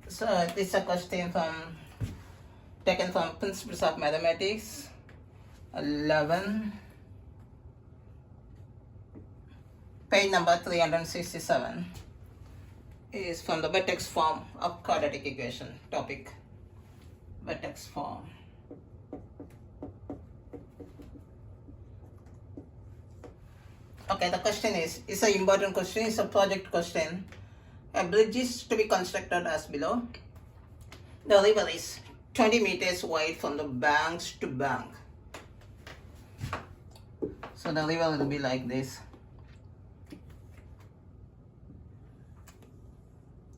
So this is a question taken from Principles of Mathematics 11, page number 367, is from the vertex form of quadratic equation topic. Vertex form. Okay, the question is, it's an important question, it's a project question. A bridge is to be constructed as below. The river is 20 meters wide from the banks to bank. So the river will be like this.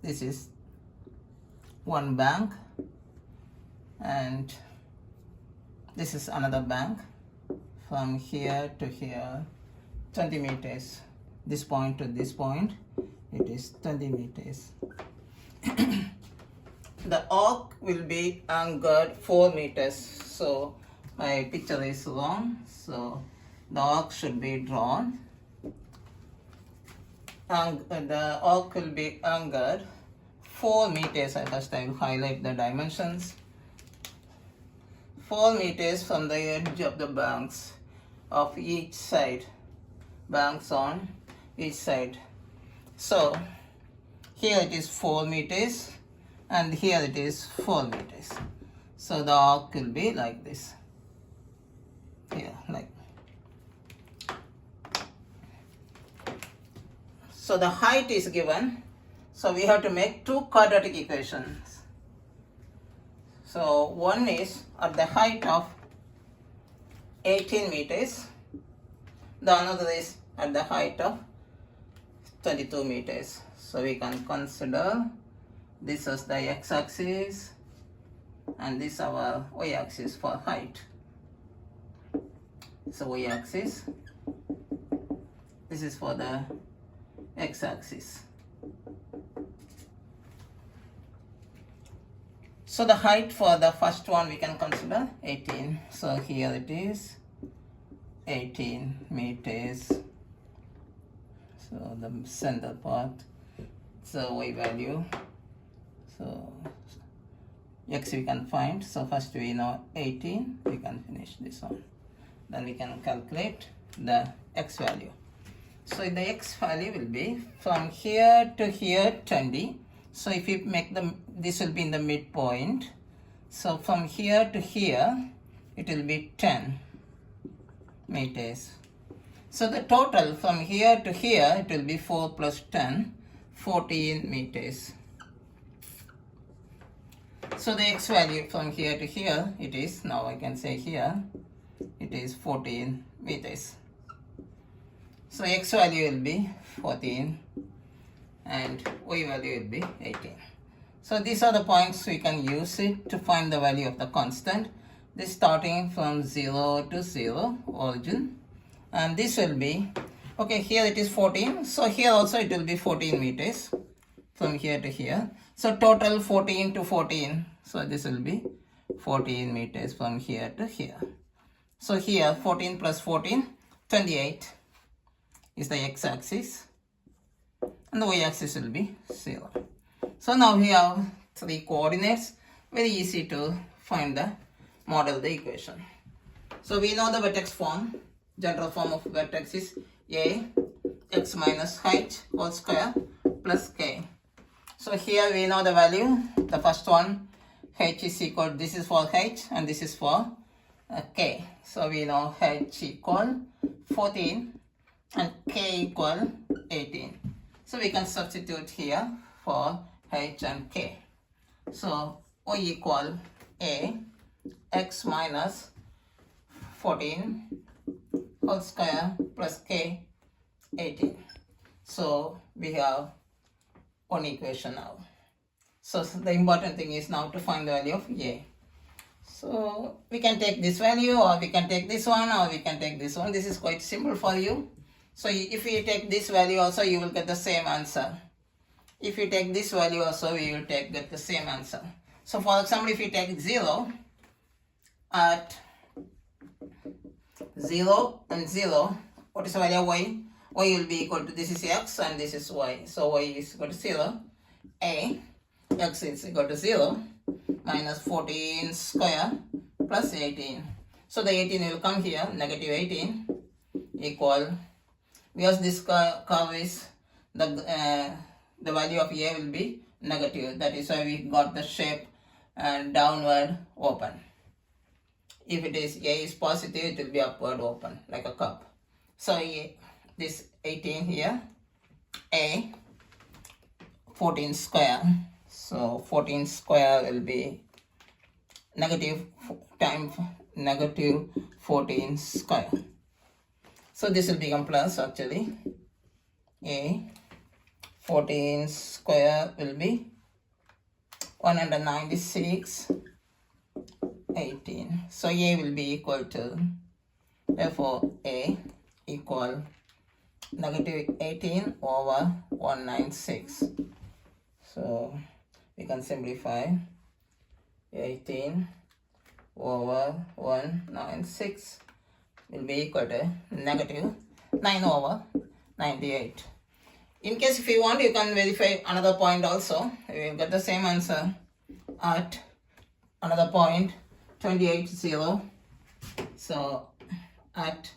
This is one bank and this is another bank. From here to here, 20 meters. This point to this point, it is 20 meters. The arc will be anchored 4 meters. So my picture is wrong. So the arc should be drawn. The arc will be anchored 4 meters. First I will highlight the dimensions. 4 meters from the edge of the banks of each side. Banks on each side. So here it is 4 meters and here it is 4 meters. So the arc will be like this. Here, like. So the height is given. So we have to make two quadratic equations. So one is at the height of 18 meters. The another is at the height of 22 meters. So we can consider this as the x-axis and this our y-axis for height. So y-axis, this is for the x-axis. So the height for the first one we can consider 18. So here it is 18 meters. So the center part, so y value, so x we can find. So first we know 18, we can finish this one. Then we can calculate the x value. So the x value will be from here to here 20. So if you make this will be in the midpoint. So from here to here, it will be 10 meters. So the total from here to here, it will be 4 plus 10, 14 meters. So the x value from here to here, it is, now I can say here, it is 14 meters. So x value will be 14 and y value will be 18. So these are the points we can use it to find the value of the constant. This starting from 0 to 0 origin. And this will be, okay, here it is 14. So here also it will be 14 meters from here to here. So total 14 to 14. So this will be 14 meters from here to here. So here 14 plus 14, 28 is the x-axis. And the y-axis will be 0. So now we have 3 coordinates. Very easy to find the model the equation. So we know the vertex form. General form of vertex is a x minus height whole square plus k. So here we know the value. The first one, h is equal, this is for h and this is for k. So we know h equal 14 and k equal 18. So we can substitute here for h and k. So y equal a x minus 14 whole square plus k 18. So we have one equation now. So the important thing is now to find the value of a. So we can take this value or we can take this one or we can take this one. This is quite simple for you. So if you take this value also, you will get the same answer. If you take this value also, you will get the same answer. So for example, if you take 0 at 0 and 0, what is the value of y? Y will be equal to, this is x and this is y. So y is equal to 0. A x is equal to 0 minus 14 square plus 18. So the 18 will come here, negative 18 equal, because this curve is the value of a will be negative. That is why we got the shape downward open. If it is a is positive, it will be upward open like a cup. So this 18 here, a 14 square. So 14 square will be negative times negative 14 square. So this will become plus actually. A 14 square will be 196 18. So a will be equal to, therefore a equal negative 18 over 196. So we can simplify 18 over 196 will be equal to negative 9 over 98. In case if you want, you can verify another point also. You will get the same answer at another point 28 0. So at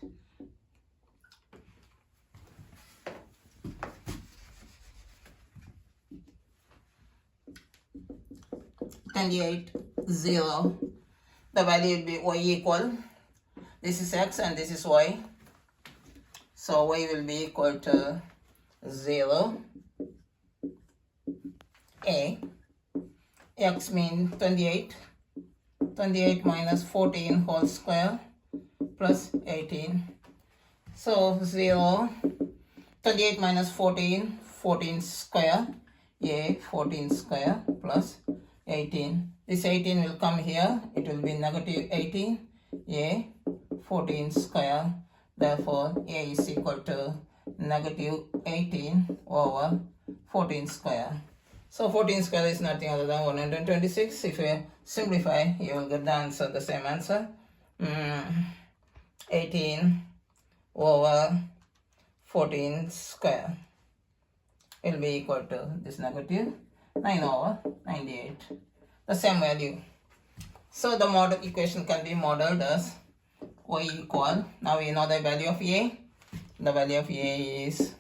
28 0, the value will be y equal, this is x and this is y, so y will be equal to 0. A x means 28 minus 14 whole square plus 18. So 0, 28 minus 14 square, a 14 square plus 18. This 18 will come here, it will be negative 18, a 14 square. Therefore a is equal to negative 18 over 14 square. So 14 square is nothing other than 126. If you simplify, you will get the answer, the same answer. 18 over 14 square will be equal to this negative 9 over 98. The same value. So the model equation can be modeled as y equal, now we know the value of a. The value of a is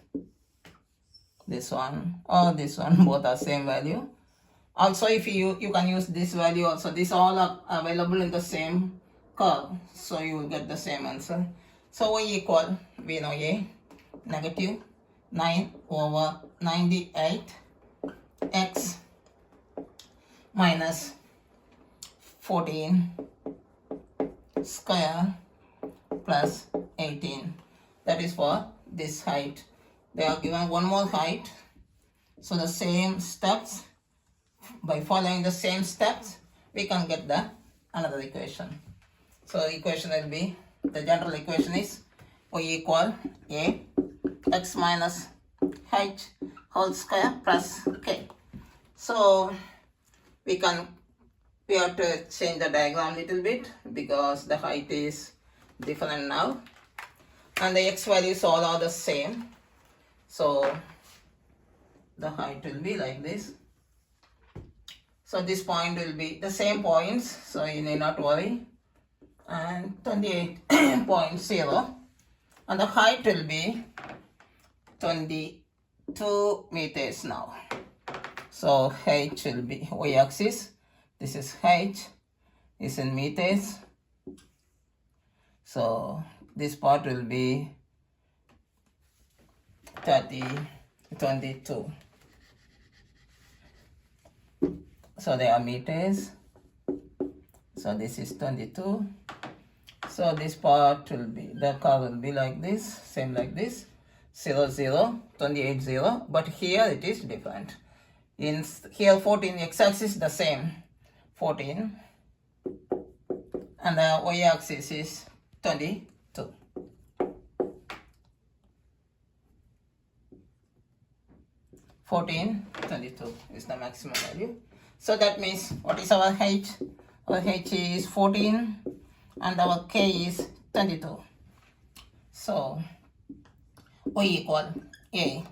this one or this one, both are same value. Also if you can use this value also, these all are available in the same curve, so you will get the same answer. So y equal, we know a, negative 9 over 98 x minus 14 square plus 18. That is for this height. They are given one more height. So the same steps, by following the same steps, we can get the another equation. So the equation will be, the general equation is y equal a x minus h whole square plus k. So we have to change the diagram a little bit because the height is different now and the x values all are the same. So the height will be like this. So this point will be the same points, so you need not worry. And 28.0, and the height will be 22 meters now. So h will be y-axis. This is h, is in meters. So this part will be 22. So they are meters. So this is 22. So this part will be, the curve will be like this, same like this, 0, 0, 28, 0. But here it is different. In here 14, x-axis the same, 14. And the y-axis is 22. (14) 22 is the maximum value. So that means what is our h? Our h is 14 and our k is 22. So y equal a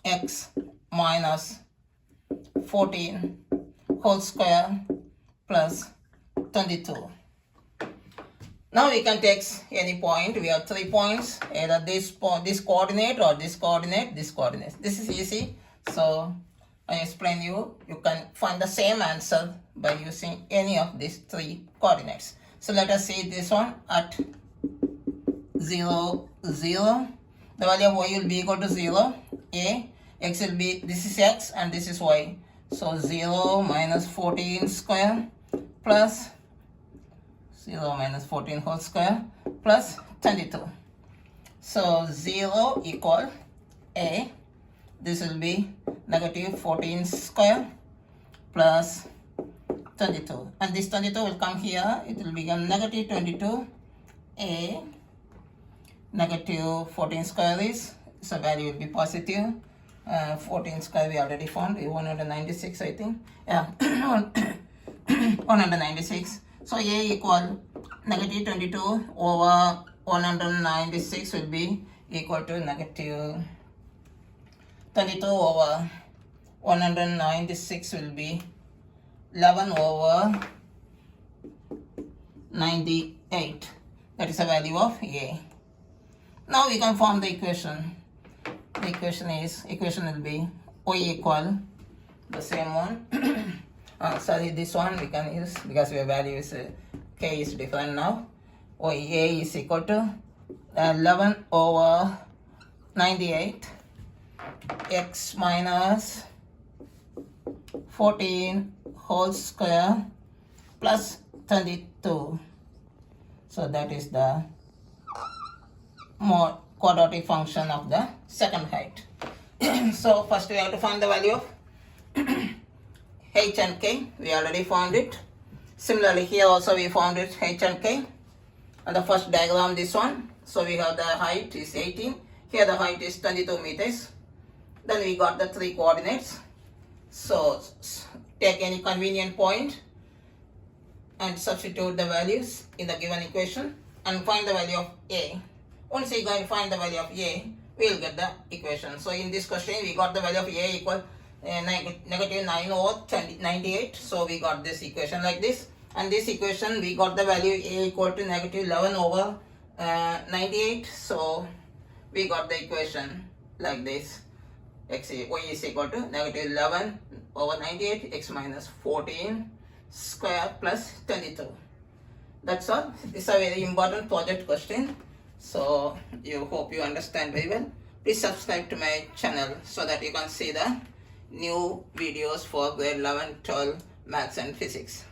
x minus 14 whole square plus 22. Now we can take any point. We have 3 points, either this coordinate or this coordinate, this coordinate. This is easy. So I explain you can find the same answer by using any of these 3 coordinates. So let us see this one at 0, 0. The value of y will be equal to 0. A, x will be, this is x and this is y. So 0 minus 14 square plus 0 minus 14 whole square plus 22. So 0 equal A. This will be negative 14 square plus 22. And this 22 will come here. It will become negative 22 A. Negative 14 square is, so value will be positive. 14 square we already found, 196 I think. Yeah, 196. So A equal negative 22 over 196 will be equal to negative 22 over 196 will be 11 over 98. That is the value of A. Now we can form the equation. The equation will be y equal the same one. Sorry, this one we can use because your value is k is different now. A is equal to 11 over 98 x minus 14 whole square plus 22. So that is the more quadratic function of the second height. So first we have to find the value of h and k. We already found it. Similarly here also we found it, h and k. And the first diagram, this one. So we have the height is 18. Here the height is 22 meters. Then we got the 3 coordinates. So take any convenient point and substitute the values in the given equation and find the value of A. Once we go and find the value of A, we will get the equation. So in this question, we got the value of A equal negative 9 over 98. So we got this equation like this. And this equation, we got the value A equal to negative 11 over 98. So we got the equation like this. Y is equal to negative 11 over 98, x minus 14 square plus 22. That's all. This is a very important project question. So you hope you understand very well. Please subscribe to my channel so that you can see the new videos for grade 11, 12 maths and physics.